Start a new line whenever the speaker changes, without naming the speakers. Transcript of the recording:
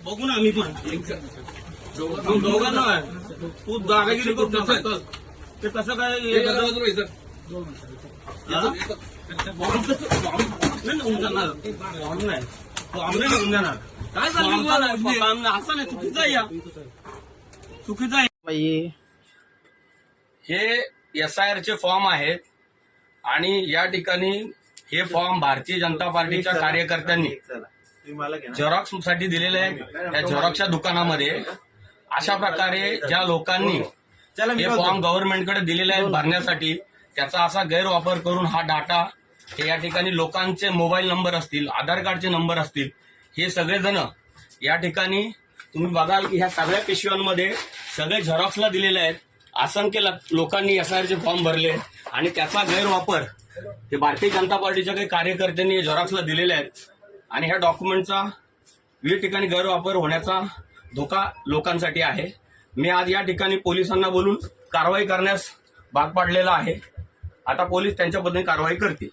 बघू ना आम्ही पण दोघांना तू दादागिरी करू नका. ते कसं काय निघून जाणार काय झालं असं नाही चुकीचं आहे. चुकीचं आहे.
हे SIR चे फॉर्म आहेत आणि या ठिकाणी हे फॉर्म भारतीय जनता पार्टीच्या कार्यकर्त्यांनी झेरॉक्स साठी दिलेले आहेत. त्या झेरॉक्सच्या दुकानामध्ये अशा प्रकारे ज्या लोकांनी हे फॉर्म गव्हर्नमेंटकडे दिलेले आहेत भरण्यासाठी, त्याचा असा गैरवापर करून हा डाटा हे या ठिकाणी लोकांचे मोबाईल नंबर असतील, आधार कार्डचे नंबर असतील, हे सगळेजण या ठिकाणी तुम्ही बघाल की ह्या सगळ्या पिशव्यांमध्ये सगळे झेरॉक्सला दिलेले आहेत. असंख्य लोकांनी SIR चे फॉर्म भरले आणि त्याचा गैरवापर हे भारतीय जनता पार्टीच्या काही कार्यकर्त्यांनी झेरॉक्सला दिलेले आहेत आणि ह्या डॉक्युमेंटचा विविध ठिकाणी गैरवापर होण्याचा धोका लोकांसाठी आहे. मी आज या ठिकाणी पोलिसांना बोलून कारवाई करण्यास भाग पाडलेला आहे. आता पोलीस त्यांच्या पद्धतीने कारवाई करतील.